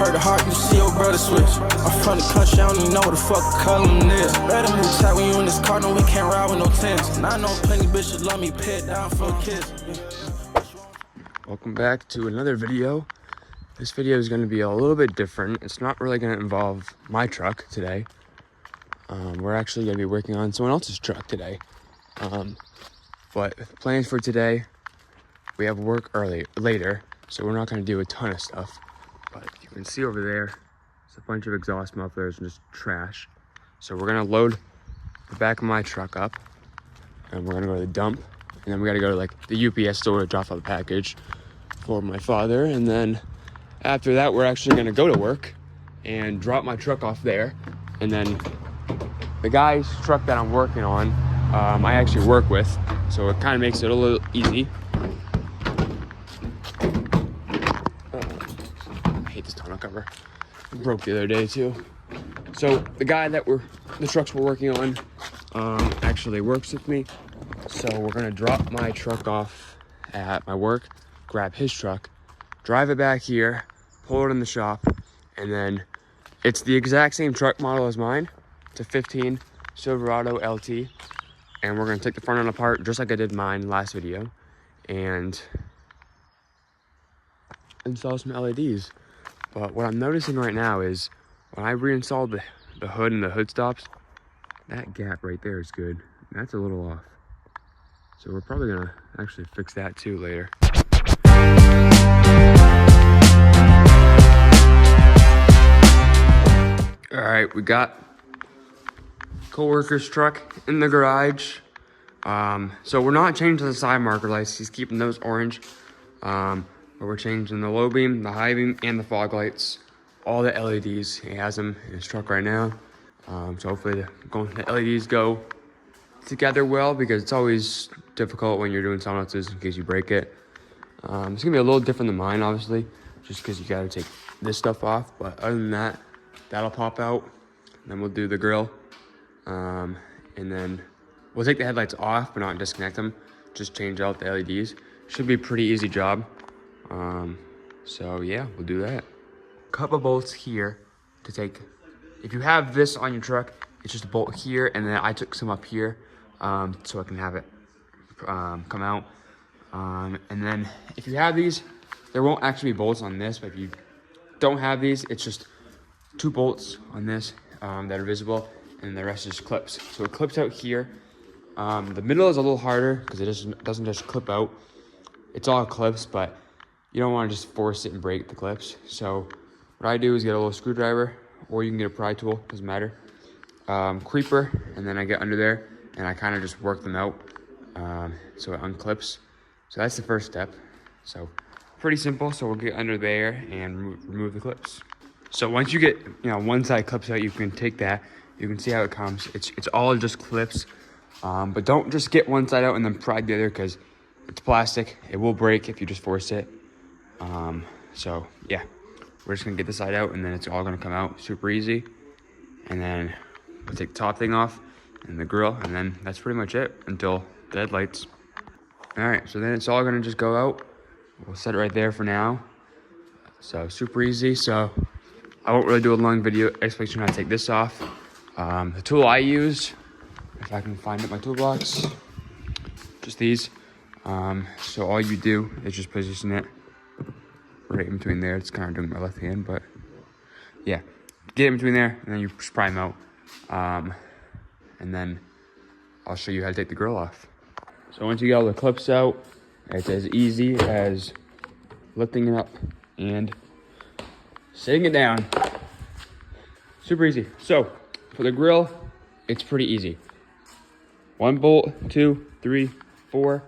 Heard the heart, you see your brother switch. I'm from the country, I don't even know what the fuck color is. Better move tight when you in this car, no, we can't ride with no tents. And I know plenty bitches love me, pet down for a kiss. Welcome back to another video. This video is going to be a little bit different. It's not really going to involve my truck today. We're actually going to be working on someone else's truck today. But plans for today, we have work later, so we're not going to do a ton of stuff. But you can see over there, it's a bunch of exhaust mufflers and just trash. So we're going to load the back of my truck up, and we're going to go to the dump. And then we got to go to like the UPS store to drop off the package for my father. And then after that, we're actually going to go to work and drop my truck off there. And then the guy's truck that I'm working on, I actually work with, so it kind of makes it a little easy. I hate this tonneau cover. It broke the other day too. So the guy that the trucks we're working on actually works with me. So we're gonna drop my truck off at my work, grab his truck, drive it back here, pull it in the shop, and then it's the exact same truck model as mine. It's a 15 Silverado LT, and we're gonna take the front end apart just like I did mine last video and install some LEDs. But what I'm noticing right now is when I reinstalled the hood and the hood stops, that gap right there is good. That's a little off. So we're probably gonna actually fix that too later. All right, we got co-worker's truck in the garage. So we're not changing the side marker lights. He's keeping those orange. But we're changing the low beam, the high beam, and the fog lights. All the LEDs. He has them in his truck right now. So hopefully the LEDs go together well, because it's always difficult when you're doing someone else's in case you break it. It's gonna be a little different than mine, obviously, just because you gotta take this stuff off. But other than that, that'll pop out. Then we'll do the grill, and then we'll take the headlights off, but not disconnect them. Just change out the LEDs. Should be a pretty easy job. So yeah, we'll do that. Couple bolts here to take. If you have this on your truck, it's just a bolt here, and then I took some up here, so I can have it come out. And then if you have these, there won't actually be bolts on this, but if you don't have these, it's just 2 bolts on this that are visible, and the rest is clips. So it clips out here. The middle is a little harder because it doesn't just clip out. It's all clips, but you don't want to just force it and break the clips. So what I do is get a little screwdriver, or you can get a pry tool, doesn't matter. Creeper, and then I get under there and I kind of just work them out so it unclips. So that's the first step. So pretty simple. So we'll get under there and remove the clips. So once you get, one side clips out, you can take that. You can see how it comes. It's all just clips, but don't just get one side out and then pry the other, because it's plastic. It will break if you just force it. So yeah, we're just gonna get the side out, and then it's all gonna come out super easy. And then we'll take the top thing off and the grill, and then that's pretty much it until the headlights. All right, so then it's all gonna just go out. We'll set it right there for now. So super easy. So I won't really do a long video explanation how to take this off. The tool I use, if I can find it, my toolbox, just these. So all you do is just position it right in between there. It's kind of doing my left hand, but yeah, get it in between there, and then you just pry them out. And then I'll show you how to take the grill off. So once you get all the clips out, it's as easy as lifting it up and setting it down. Super easy. So for the grill, it's pretty easy. 1 bolt, 2, 3, 4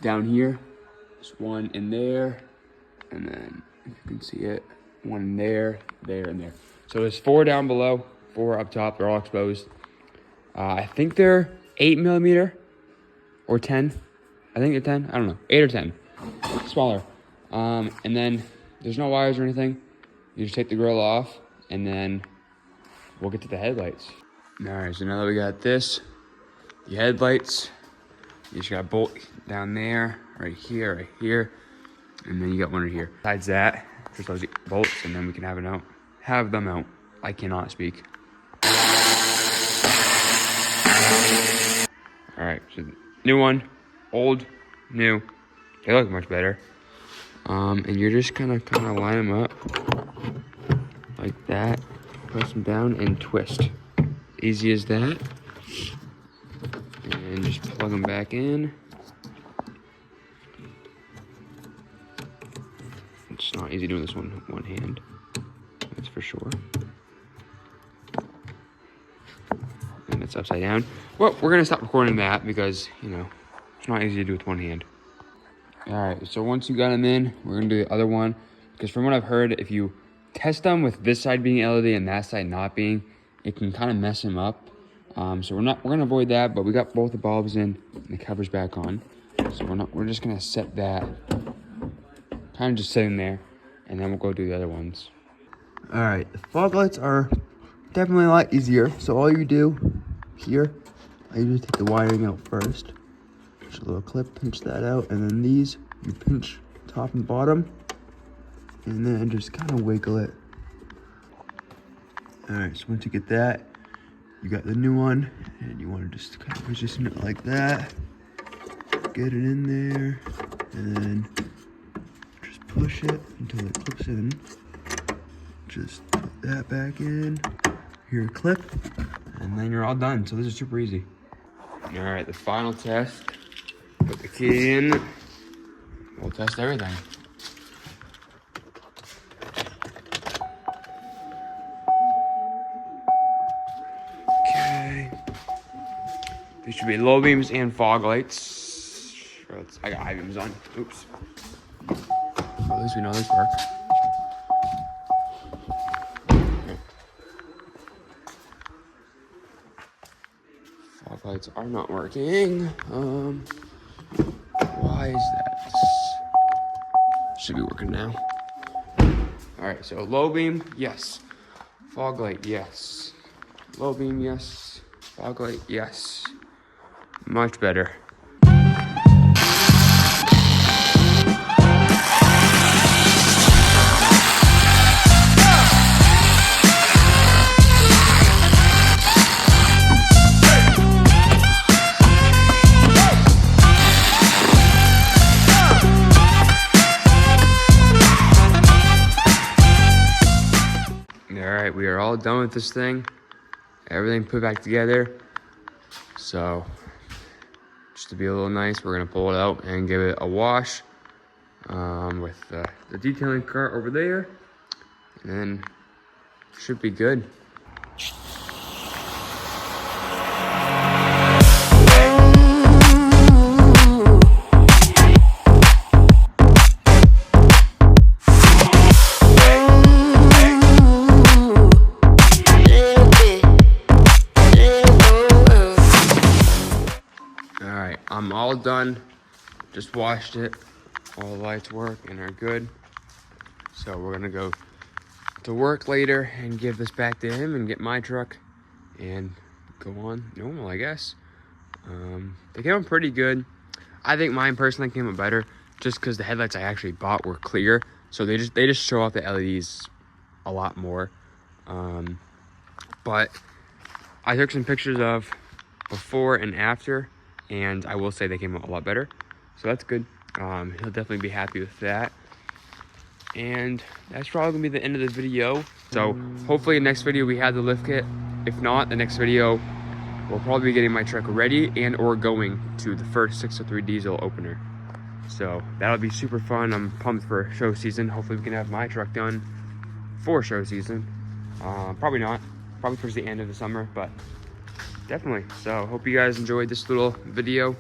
down here. There's 1 in there, and then if you can see it, 1 in there, there, and there. So there's 4 down below, 4 up top. They're all exposed. I think they're 8mm or 10. I think they're 10. I don't know, 8 or 10. Smaller. And then there's no wires or anything. You just take the grill off, and then we'll get to the headlights. All right, so now that we got this, the headlights, you just got a bolt down there, right here, and then you got one right here. Besides that, just those bolts, and then we can have them out. I cannot speak. All right, so new one, old, new. They look much better. And you're just kind of line them up like that. Press them down and twist. Easy as that. And just plug them back in. It's not easy doing this one hand. That's for sure. And it's upside down. Well, we're gonna stop recording that because, you know, it's not easy to do with one hand. All right, so once you got them in, we're gonna do the other one, because from what I've heard, if you test them with this side being LED and that side not being, it can kind of mess them up. So we're gonna avoid that, but we got both the bulbs in and the covers back on. So we're just gonna set that, kind of just sitting there, and then we'll go do the other ones. All right, the fog lights are definitely a lot easier. So all you do here, I usually take the wiring out first. Just a little clip, pinch that out, and then these, you pinch top and bottom, and then just kind of wiggle it. All right, so once you get that, you got the new one, and you want to just kind of position it like that. Get it in there, and then just push it until it clips in. Just put that back in, here clip, and then you're all done. So this is super easy. All right, the final test. Put the key in. We'll test everything. Okay. These should be low beams and fog lights. I got high beams on. Oops. Well, at least we know this works. Fog lights are not working. Why is that? Should be working now. All right, so low beam, yes. Fog light, yes. Low beam, yes. Fog light, yes. Much better. We are all done with this thing. Everything put back together. So, just to be a little nice, we're gonna pull it out and give it a wash with the detailing cart over there, and then should be good. I'm all done. Just washed it. All the lights work and are good. So we're gonna go to work later and give this back to him and get my truck and go on normal, I guess. They came out pretty good. I think mine personally came out better just because the headlights I actually bought were clear. So they just show off the LEDs a lot more. But I took some pictures of before and after, and I will say they came out a lot better. So that's good. He'll definitely be happy with that. And that's probably gonna be the end of the video. So hopefully next video we have the lift kit. If not, the next video we'll probably be getting my truck ready and or going to the first 603 diesel opener. So that'll be super fun. I'm pumped for show season. Hopefully we can have my truck done for show season. Probably not. Probably towards the end of the summer, but definitely. So hope you guys enjoyed this little video.